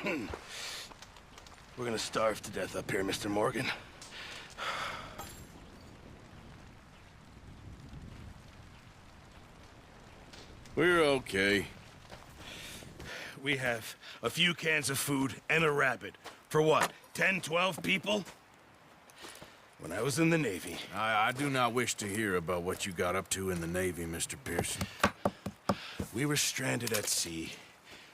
We're gonna starve to death up here, Mr. Morgan. We're okay. We have a few cans of food and a rabbit. For what, 10, 12 people? When I was in the Navy... I do not wish to hear about what you got up to in the Navy, Mr. Pearson. We were stranded at sea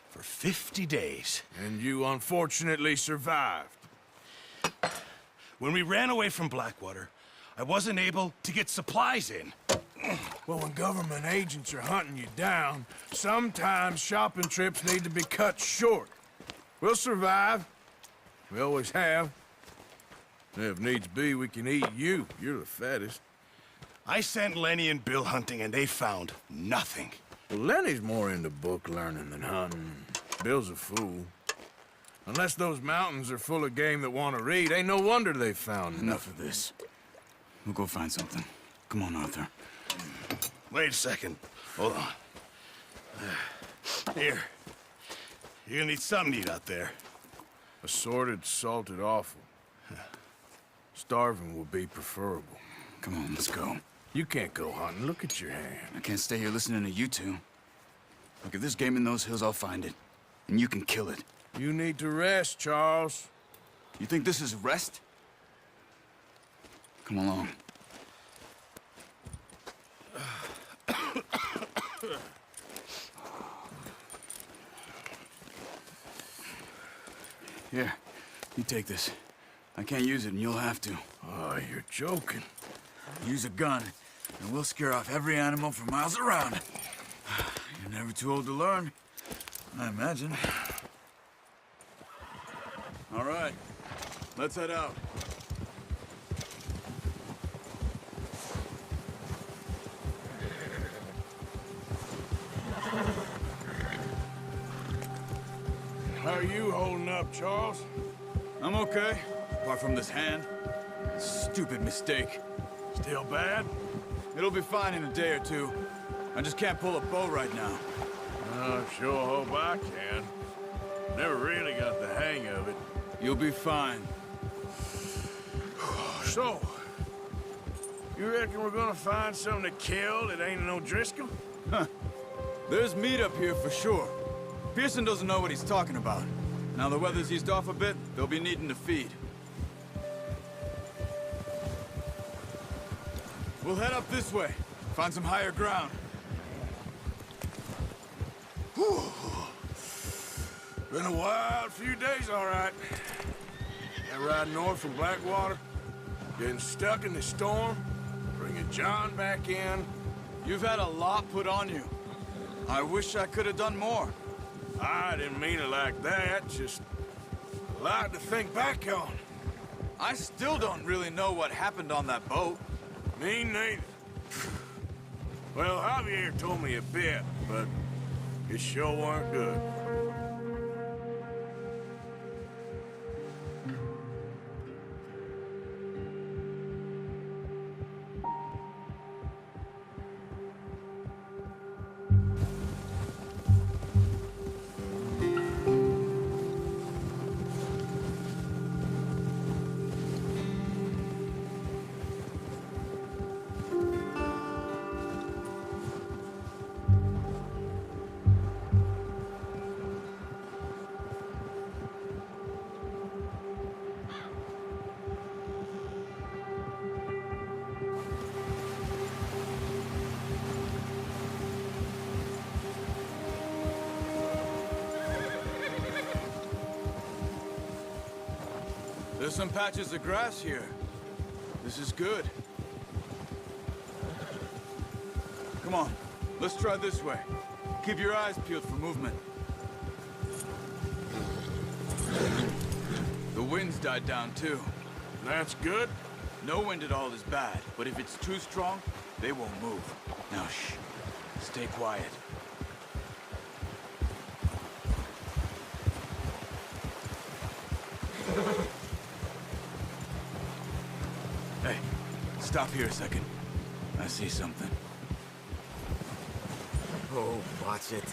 for 50 days. And you unfortunately survived. When we ran away from Blackwater, I wasn't able to get supplies in. Well, when government agents are hunting you down, sometimes shopping trips need to be cut short. We'll survive. We always have. If needs be, we can eat you. You're the fattest. I sent Lenny and Bill hunting, and they found nothing. Well, Lenny's more into book learning than hunting. Bill's a fool. Unless those mountains are full of game that want to read, ain't no wonder they found Enough of this. We'll go find something. Come on, Arthur. Wait a second. Hold on. Here. You're gonna need something to eat out there. Assorted, salted offal. Starving would be preferable. Come on, let's go. You can't go hunting. Look at your hand. I can't stay here listening to you two. Look, if there's game in those hills, I'll find it. And you can kill it. You need to rest, Charles. You think this is rest? Come along. Here, you take this. I can't use it, and you'll have to. Oh, you're joking. Use a gun, and we'll scare off every animal for miles around. You're never too old to learn, I imagine. All right, let's head out. How are you holding up, Charles? I'm okay, apart from this hand. Stupid mistake. Still bad? It'll be fine in a day or two. I just can't pull a bow right now. I sure hope I can. Never really got the hang of it. You'll be fine. So, you reckon we're gonna find something to kill that ain't no Driscoll? Huh. There's meat up here for sure. Pearson doesn't know what he's talking about. Now the weather's eased off a bit, they'll be needing to feed. We'll head up this way. Find some higher ground. Whew. Been a wild few days, all right. That ride north from Blackwater, getting stuck in the storm, bringing John back in. You've had a lot put on you. I wish I could have done more. I didn't mean it like that, just a lot to think back on. I still don't really know what happened on that boat. Me neither. Well, Javier told me a bit, but it sure weren't good. There's some patches of grass here. This is good. Come on, let's try this way. Keep your eyes peeled for movement. The wind's died down too. That's good. No wind at all is bad, but if it's too strong, they won't move. Now shh, stay quiet. Hey, stop here a second. I see something. Oh, watch it.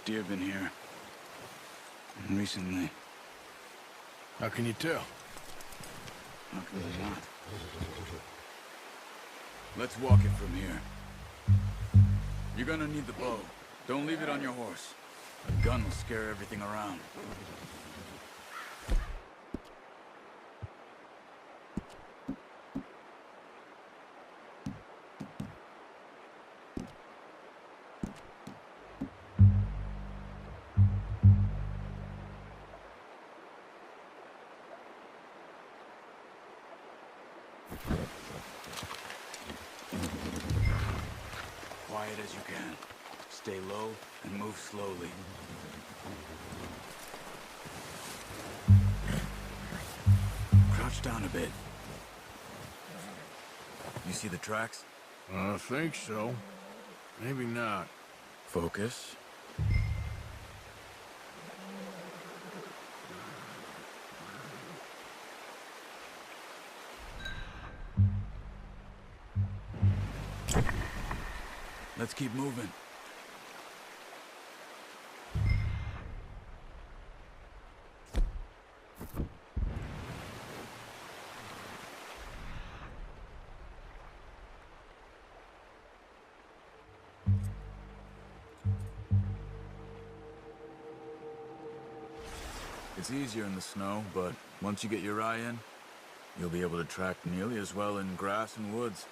deer been here. Recently. How can you tell? How can we not? Let's walk it from here. You're gonna need the bow. Don't leave it on your horse. A gun will scare everything around. Quiet as you can. Stay low and move slowly. Crouch down a bit. You see the tracks? I think so. Maybe not. Focus. Let's keep moving. It's easier in the snow, but once you get your eye in, you'll be able to track nearly as well in grass and woods.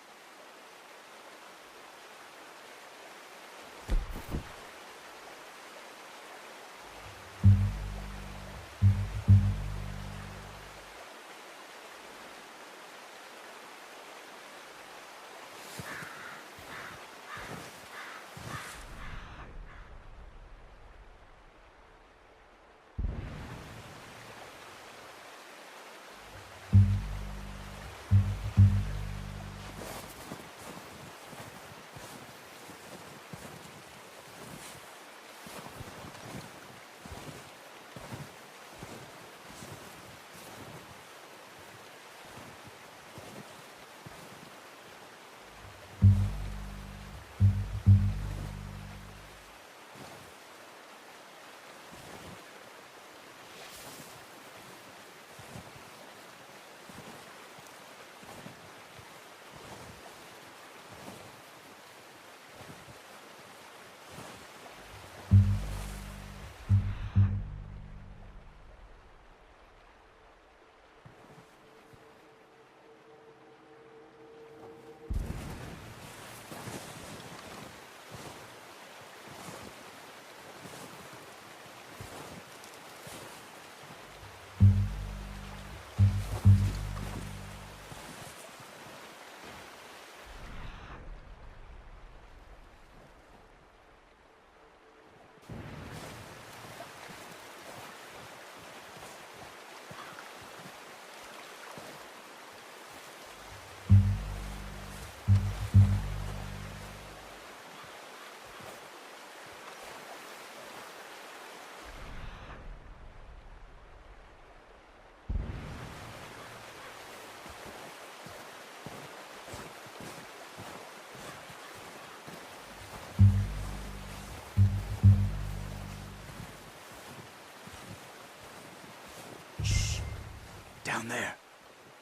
Down there.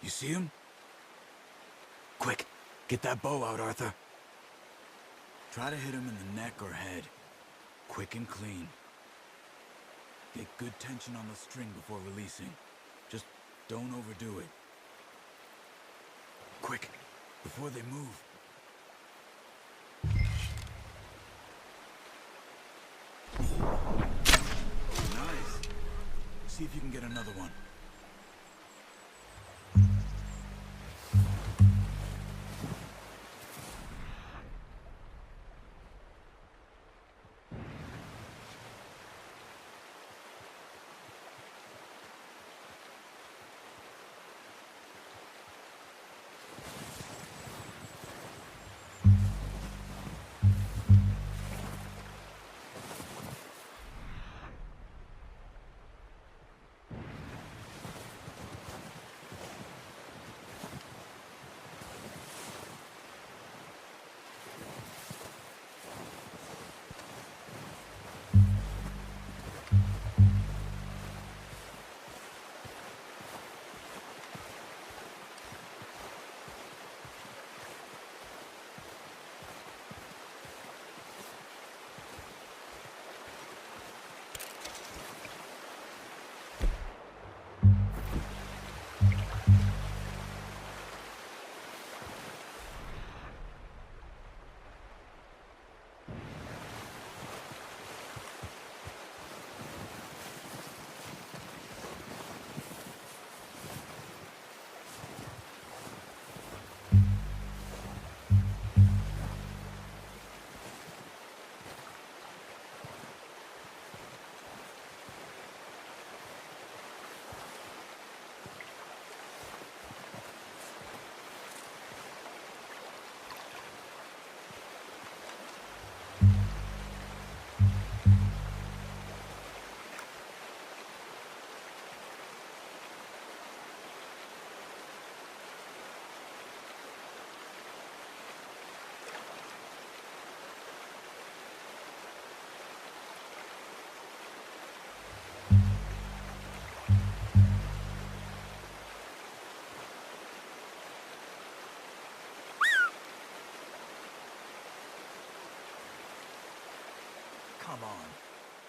You see him? Quick, get that bow out, Arthur. Try to hit him in the neck or head. Quick and clean. Get good tension on the string before releasing. Just don't overdo it. Quick, before they move. Nice. See if you can get another one.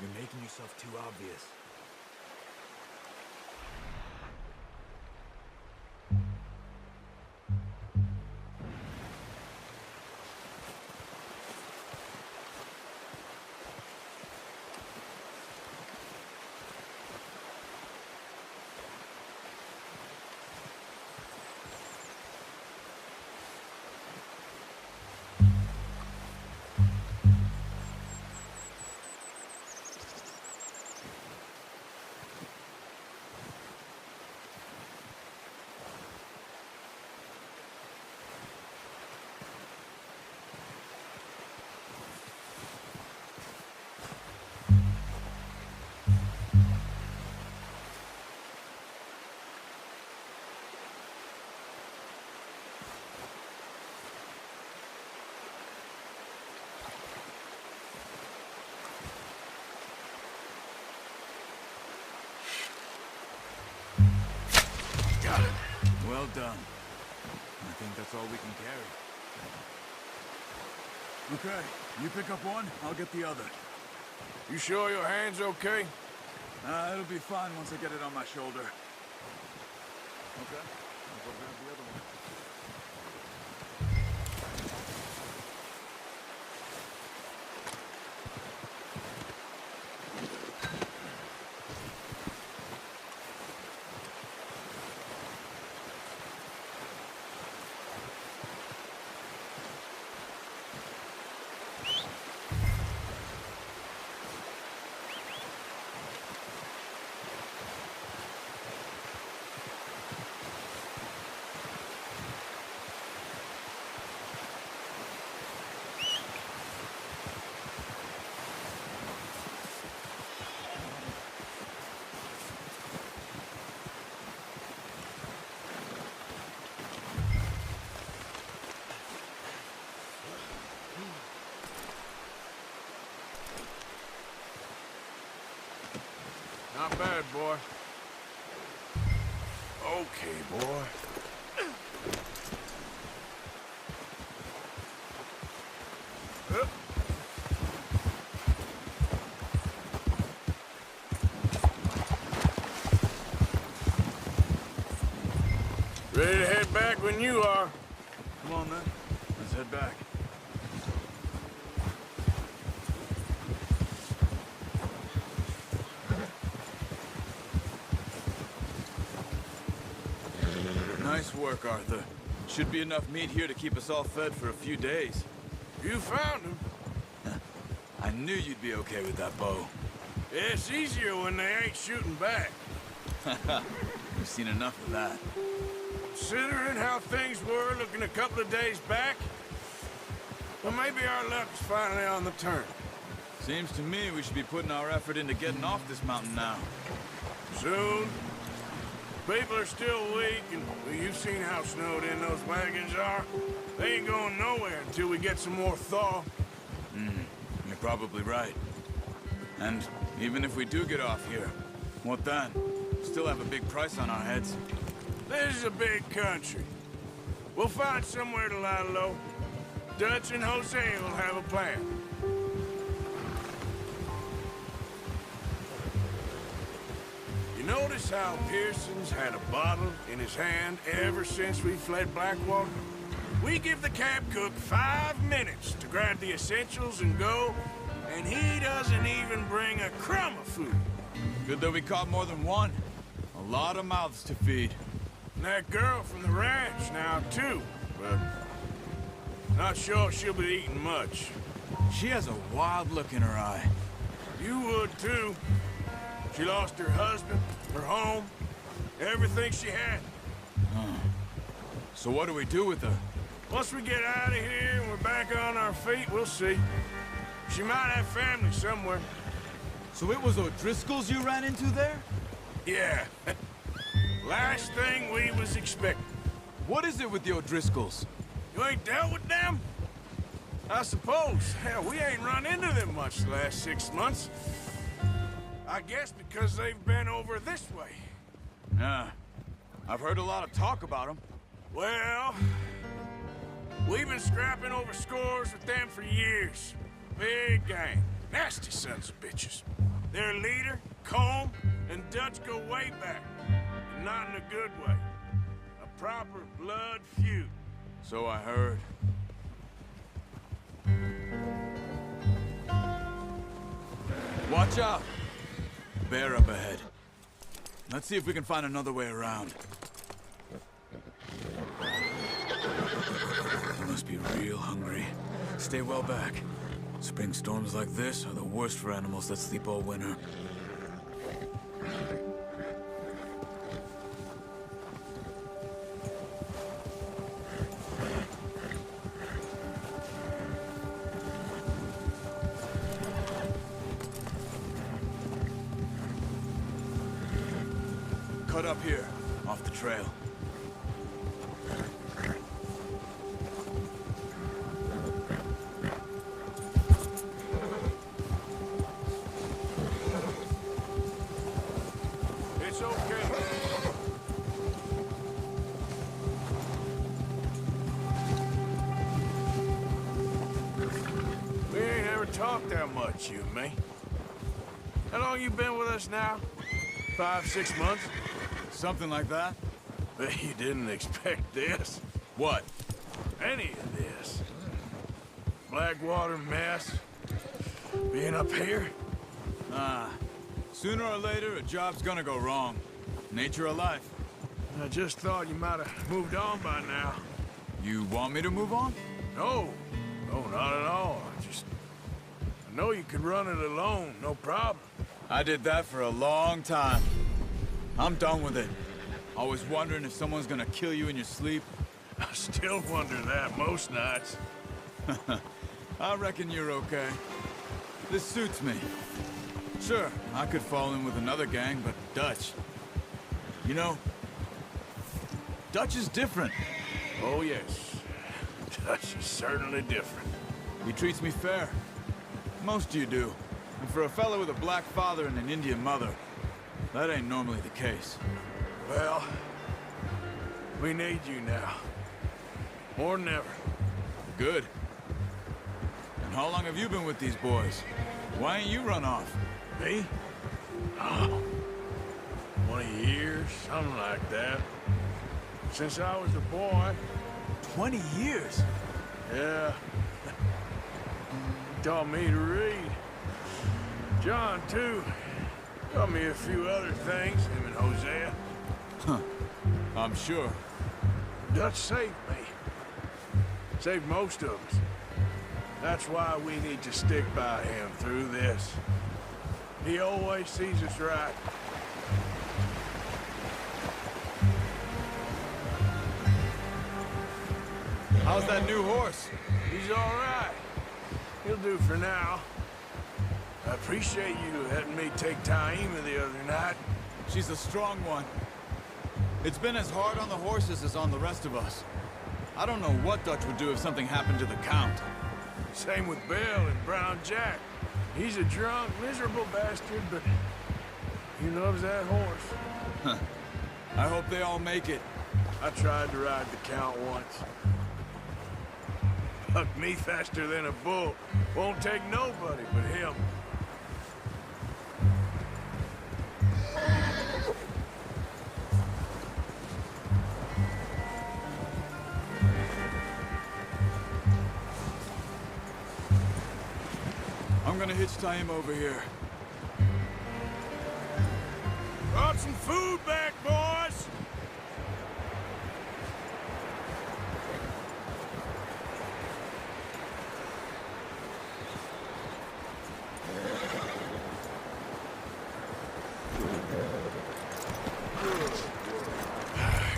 You're making yourself too obvious. Got it. Well done. I think that's all we can carry. Okay, you pick up one, I'll get the other. You sure your hand's okay? It'll be fine once I get it on my shoulder. Okay, I'll go grab the other one. Not bad, boy. Okay, boy. Up. Ready to head back when you are. Come on, then. Let's head back. Nice work, Arthur. Should be enough meat here to keep us all fed for a few days. You found him. I knew you'd be okay with that bow. Yeah, it's easier when they ain't shooting back. We've seen enough of that. Considering how things were looking a couple of days back, well, maybe our luck's finally on the turn. Seems to me we should be putting our effort into getting off this mountain now. Soon. People are still weak, and well, you've seen how snowed in those wagons are. They ain't going nowhere until we get some more thaw. You're probably right. And even if we do get off here, what then? Still have a big price on our heads. This is a big country. We'll find somewhere to lie low. Dutch and Jose will have a plan. You notice how Pearson's had a bottle in his hand ever since we fled Blackwater? We give the camp cook 5 minutes to grab the essentials and go, and he doesn't even bring a crumb of food. Good that we caught more than one. A lot of mouths to feed. And that girl from the ranch now, too, but not sure she'll be eating much. She has a wild look in her eye. You would, too. She lost her husband, her home, everything she had. So what do we do with her? Once we get out of here and we're back on our feet, we'll see. She might have family somewhere. So it was O'Driscoll's you ran into there? Yeah. Last thing we was expecting. What is it with the O'Driscolls? You ain't dealt with them? I suppose. Hell, we ain't run into them much the last 6 months. I guess because they've been over this way. Yeah. I've heard a lot of talk about them. Well, we've been scrapping over scores with them for years. Big gang. Nasty sons of bitches. Their leader, Combe, and Dutch go way back. And not in a good way. A proper blood feud. So I heard. Watch out! Bear up ahead. Let's see if we can find another way around. They must be real hungry. Stay well back. Spring storms like this are the worst for animals that sleep all winter. Cut up here, off the trail. It's okay. We ain't ever talked that much, you and me. How long you been with us now? 5, 6 months? Something like that? But you didn't expect this. What? Any of this. Blackwater mess. Being up here? Sooner or later, a job's gonna go wrong. Nature of life. I just thought you might have moved on by now. You want me to move on? No. No, not at all. I know you could run it alone, no problem. I did that for a long time. I'm done with it. Always wondering if someone's gonna kill you in your sleep. I still wonder that most nights. I reckon you're okay. This suits me. Sure, I could fall in with another gang, but Dutch. You know, Dutch is different. Oh, yes. Dutch is certainly different. He treats me fair. Most of you do. And for a fella with a black father and an Indian mother, that ain't normally the case. Well, we need you now. More than ever. Good. And how long have you been with these boys? Why ain't you run off? Me? Oh, 20 years, something like that. Since I was a boy. 20 years? Yeah. Taught me to read. John, too. Taught me a few other things, him and Hosea. Huh. I'm sure. Dutch saved me. Saved most of us. That's why we need to stick by him through this. He always sees us right. How's that new horse? He's all right. He'll do for now. I appreciate you letting me take Taima the other night. She's a strong one. It's been as hard on the horses as on the rest of us. I don't know what Dutch would do if something happened to the Count. Same with Bill and Brown Jack. He's a drunk, miserable bastard, but he loves that horse. I hope they all make it. I tried to ride the Count once. Bucked me faster than a bull. Won't take nobody but him. I'm gonna hitch Taima over here. Brought some food back, boys!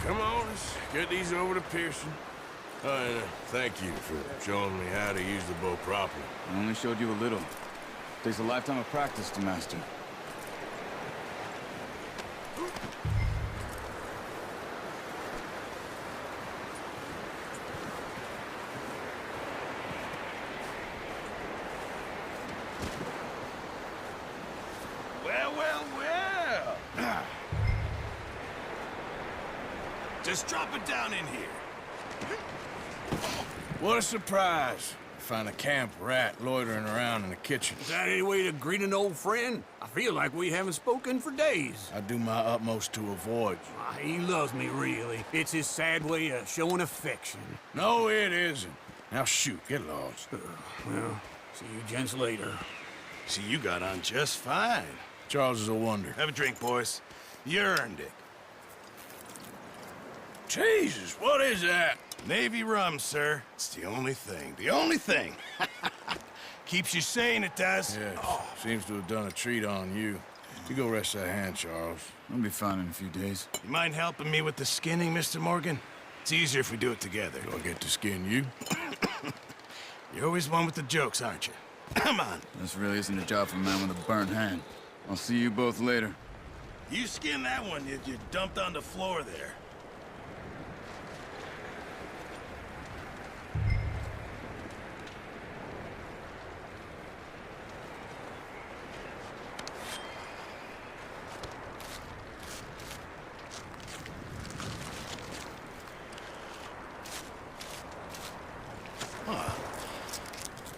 Come on, let's get these over to Pearson. And thank you for showing me how to use the bow properly. I only showed you a little. Takes a lifetime of practice to master. Well, well, well. Just drop it down in here. What a surprise. find a camp rat loitering around in the kitchen. Is that any way to greet an old friend? I feel like we haven't spoken for days. I do my utmost to avoid you. He loves me, really. It's his sad way of showing affection. No, it isn't. Now shoot, get lost. Well, see you gents later. See, you got on just fine. Charles is a wonder. Have a drink, boys. You earned it. Jesus, what is that? Navy rum, sir. It's the only thing. The only thing. Keeps you sane, it does. Yes, seems to have done a treat on you. You go rest that hand, Charles. I'll be fine in a few days. You mind helping me with the skinning, Mr. Morgan? It's easier if we do it together. Do I get to skin you? You're always one with the jokes, aren't you? Come on. This really isn't a job for a man with a burnt hand. I'll see you both later. You skin that one you dumped on the floor there.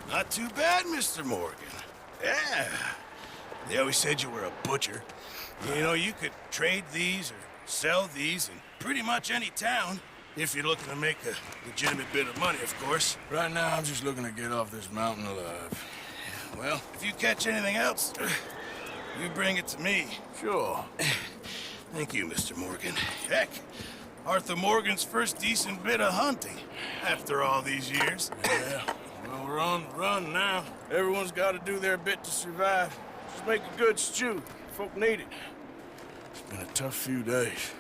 Not too bad, Mr. Morgan. Yeah. They always said you were a butcher. You know, you could trade these or sell these in pretty much any town, if you're looking to make a legitimate bit of money, of course. Right now, I'm just looking to get off this mountain alive. Well, if you catch anything else, you bring it to me. Sure. Thank you, Mr. Morgan. Heck, Arthur Morgan's first decent bit of hunting after all these years. Yeah. Well, we're on the run now. Everyone's got to do their bit to survive. Just make a good stew. Folk need it. It's been a tough few days.